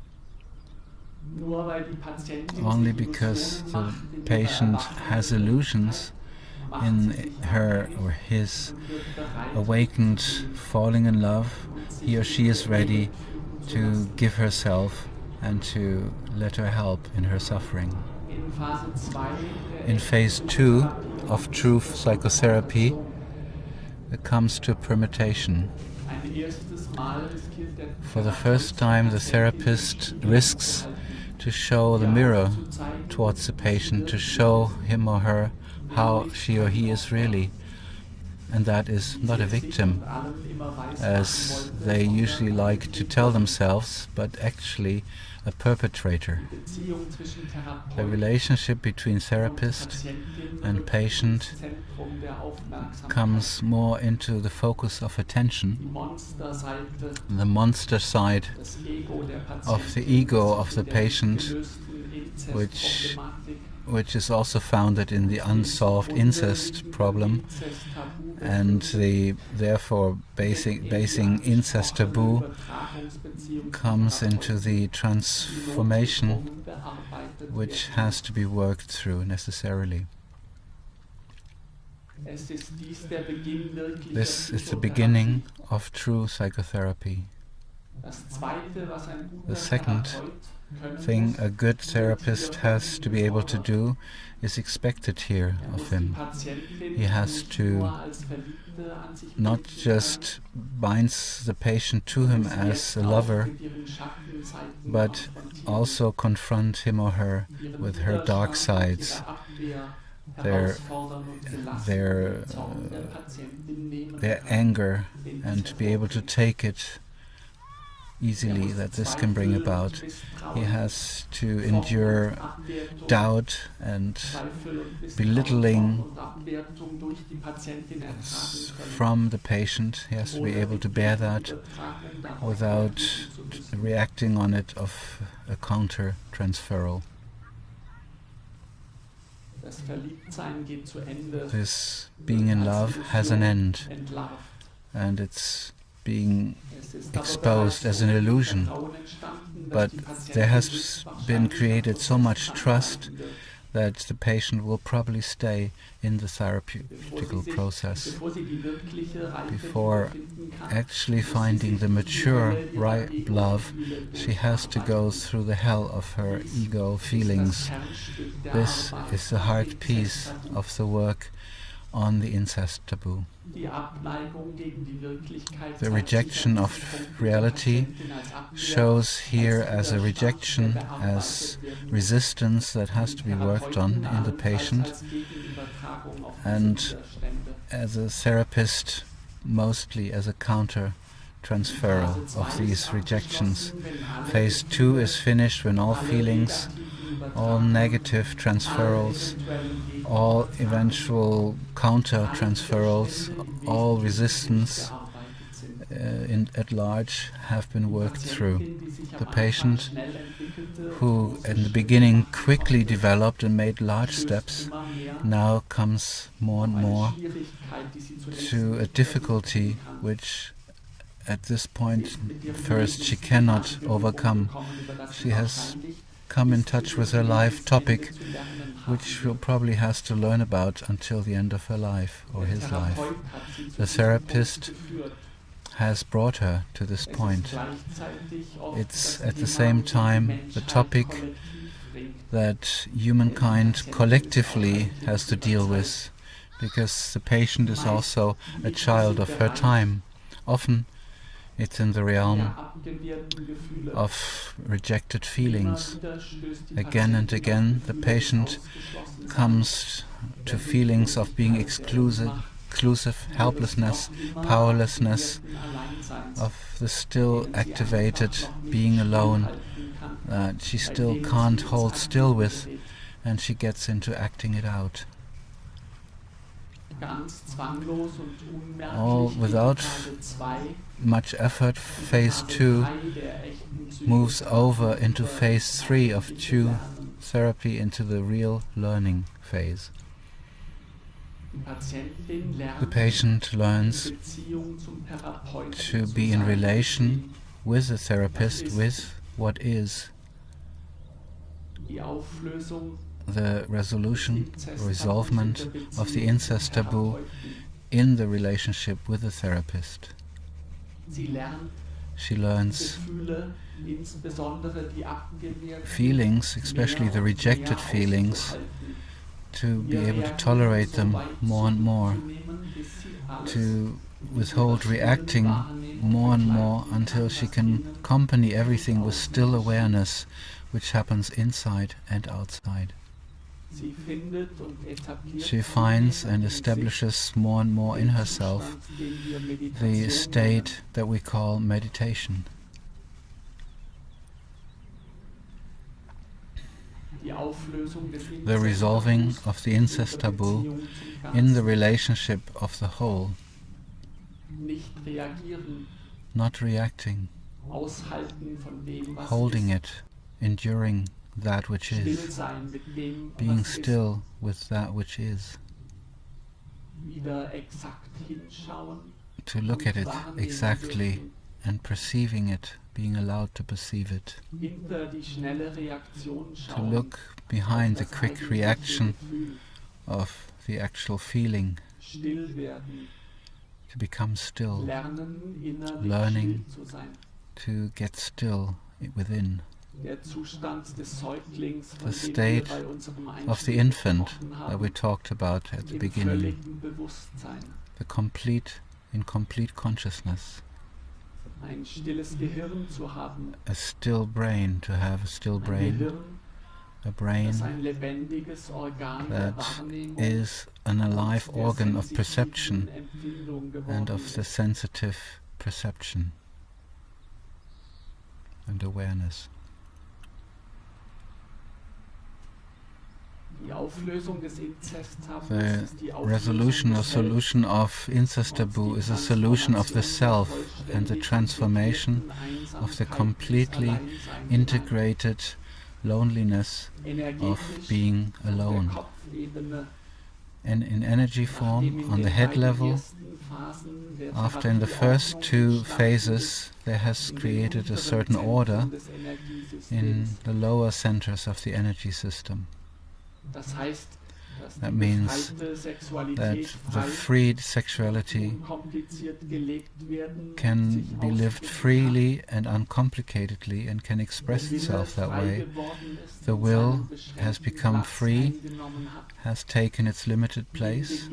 Only because the patient has illusions in her or his awakened falling in love, he or she is ready to give herself and to let her help in her suffering. In phase 2 of true psychotherapy, it comes to permutation. For the first time, the therapist risks to show the mirror towards the patient, to show him or her how she or he is really, and that is not a victim, as they usually like to tell themselves, but actually a perpetrator. The relationship between therapist and patient comes more into the focus of attention, the monster side of the ego of the patient, which is also founded in the unsolved incest problem, and the therefore basing incest taboo comes into the transformation which has to be worked through necessarily. This is the beginning of true psychotherapy. The second thing a good therapist has to be able to do is expected here of him. He has to not just bind the patient to him as a lover, but also confront him or her with her dark sides, their anger, and to be able to take it easily that this can bring about. He has to endure doubt and belittling from the patient. He has to be able to bear that without reacting on it of a counter-transferal. This being in love has an end, and it's being exposed as an illusion, but there has been created so much trust that the patient will probably stay in the therapeutical process. Before actually finding the mature right love, she has to go through the hell of her ego feelings. This is the heart piece of the work on the incest taboo. The rejection of reality shows here as a rejection, as resistance that has to be worked on in the patient, and as a therapist, mostly as a counter-transferal of these rejections. Phase 2 is finished when all feelings, all negative transferals, all eventual counter-transferals, all resistance at large have been worked through. The patient who in the beginning quickly developed and made large steps now comes more and more to a difficulty which at this point first she cannot overcome. She has come in touch with her life topic which she probably has to learn about until the end of her life or his life. The therapist has brought her to this point. It's at the same time the topic that humankind collectively has to deal with, because the patient is also a child of her time. Often it's in the realm of rejected feelings. Again and again the patient comes to feelings of being exclusive, helplessness, powerlessness, of the still activated being alone that she still can't hold still with, and she gets into acting it out. All without much effort, phase 2 moves over into phase 3 of true therapy, into the real learning phase. The patient learns to be in relation with the therapist, with what is. The resolution, resolvement of the incest taboo in the relationship with the therapist. She learns feelings, especially the rejected feelings, to be able to tolerate them more and more, to withhold reacting more and more until she can accompany everything with still awareness, which happens inside and outside. She finds and establishes more and more in herself the state that we call meditation. The resolving of the incest taboo in the relationship of the whole. Not reacting, holding it, enduring that which is, being still with that which is. To look at it exactly and perceiving it, being allowed to perceive it. To look behind the quick reaction of the actual feeling. To become still, learning to get still within. The state of the infant that we talked about at the beginning. In complete consciousness. A still brain, to have a still brain. A brain that is an alive organ of perception and of the sensitive perception and awareness. The resolution or solution of incest taboo is a solution of the self and the transformation of the completely integrated loneliness of being alone. And in energy form, on the head level, after in the first 2 phases there has created a certain order in the lower centers of the energy system. That means that the freed sexuality can be lived freely and uncomplicatedly and can express itself that way. The will has become free, has taken its limited place,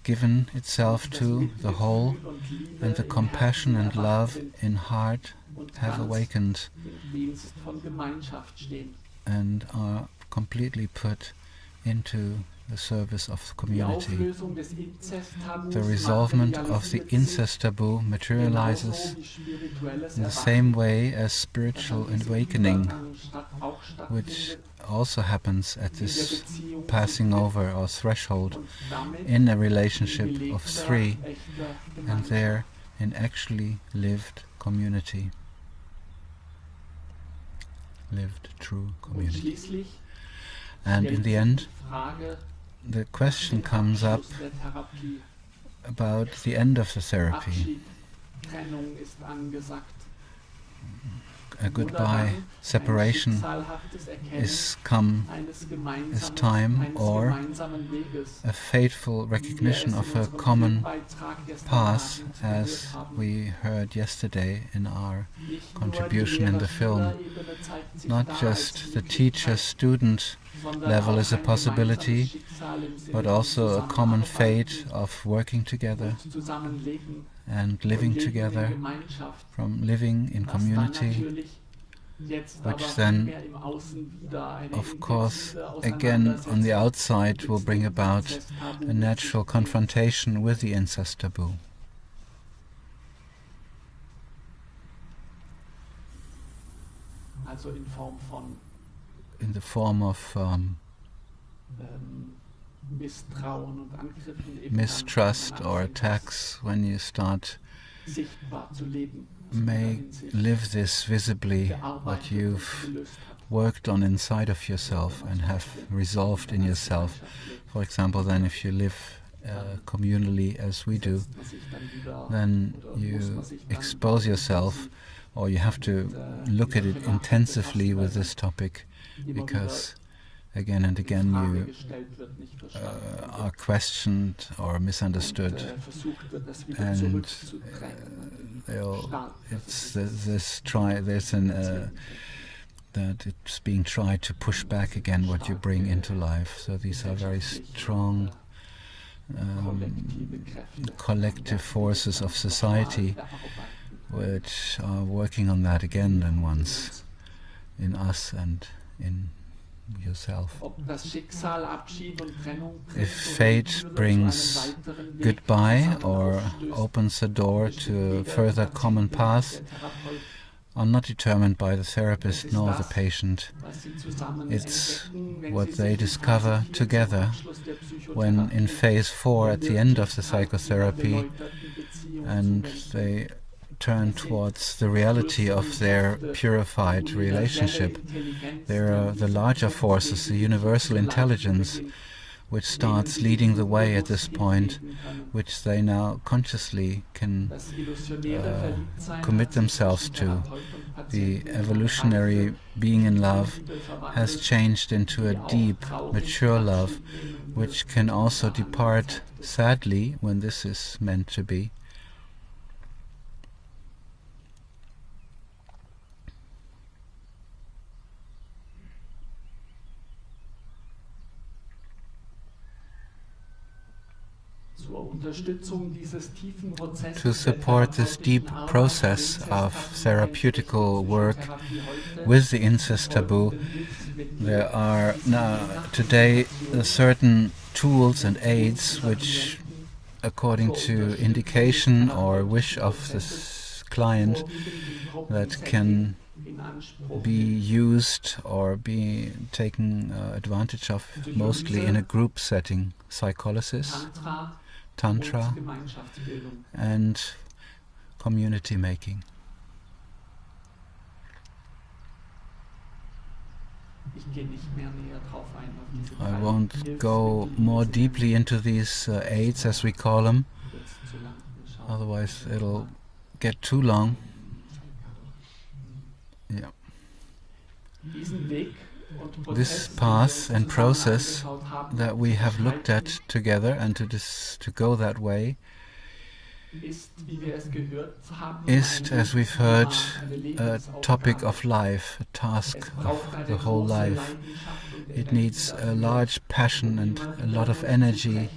given itself to the whole, and the compassion and love in heart have awakened and are completely put into the service of the Die community. Auflösung des Inzesttabus The resolvement of the materialisiert sich incest taboo materializes genauso wie spirituelles in the Erwachen, same way as das spiritual an diesem awakening, Übergang auch which stattfindet, also happens at in der this Beziehung passing zu dritt over or threshold und damit in a in relationship of gelebter, three, echter and Gemeinschaft. there in actually lived community, lived true Und community. schließlich And in stellt the sich end, die Frage the question nach dem comes up Abschluss der Therapie. about the end of the therapy. Abschied, Trennung ist angesagt. A goodbye, separation is time, or a fateful recognition of a common path, as we heard yesterday in our contribution in the film. Not just the teacher-student level is a possibility, but also a common fate of working together and living together, from living in community, which then, of course, again on the outside will bring about a natural confrontation with the incest taboo. In the form of mistrust or attacks, when you start may live this visibly, what you've worked on inside of yourself and have resolved in yourself. For example, then if you live communally as we do, then you expose yourself, or you have to look at it intensively with this topic, because again and again you are questioned or misunderstood, and that it's being tried to push back again what you bring into life. So these are very strong collective forces of society which are working on that again and once in us and in yourself. If fate brings goodbye or opens a door to further common paths, are not determined by the therapist nor the patient. It's what they discover together when in phase 4 at the end of the psychotherapy, and they turn towards the reality of their purified relationship. There are the larger forces, the universal intelligence, which starts leading the way at this point, which they now consciously can commit themselves to. The evolutionary being in love has changed into a deep, mature love, which can also depart sadly when this is meant to be. To support this deep process of therapeutical work with the incest taboo, there are now today certain tools and aids which, according to indication or wish of this client, that can be used or be taken advantage of mostly in a group setting: psycholysis, Tantra, and community making. I won't go more deeply into these aids, as we call them, otherwise it'll get too long. Yeah. This path and process that we have looked at together, and to go that way, is, as we've heard, a topic of life, a task of the whole life. It needs a large passion and a lot of energy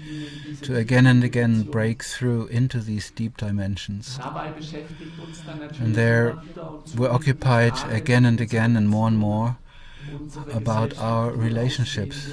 to again and again break through into these deep dimensions. And there we're occupied again and again and more about our relationships,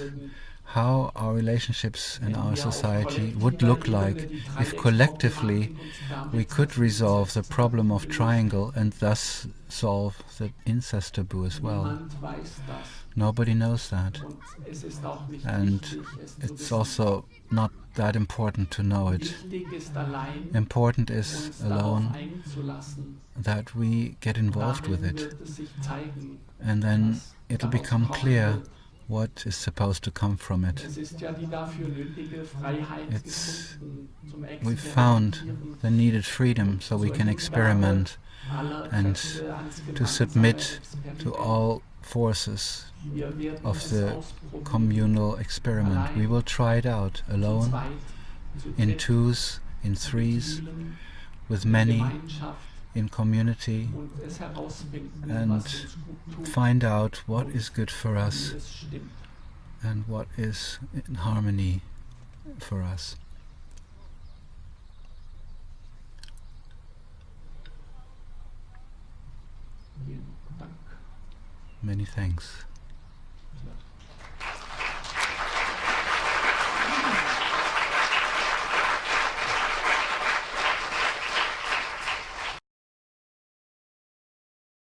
how our relationships in wenn our wir auf society would kollektiver look Ebene like die if collectively Dreiecksproblematik und damit we could resolve the das problem Incest-Tabu of lösen. triangle and thus solve the incest taboo as well. Niemand weiß das. Nobody knows that. Und es ist auch nicht And wichtig, es zu it's wissen. also not that important to know it. Wichtig ist allein, Important is uns darauf alone einzulassen. that we get involved with Darin it. wird es sich zeigen, And then was it'll daraus become kommen clear wird. what is supposed to come from it. Es ist ja die dafür nötige Freiheit gefunden zum We've found Experimentieren, the needed freedom so we can experiment aller and Kräfte ans to gemeinsame submit to Experiment. all forces Wir werden of es the ausprobieren, communal experiment. We will try it out zu alone, zweit, zu in dritt, twos, in mit threes, vielen, with in many, Gemeinschaft in community, und es herausfinden, and was uns gut tut find out what is good for und us wie es stimmt. and what is in harmony for us. Vielen Dank. Many thanks. Ja.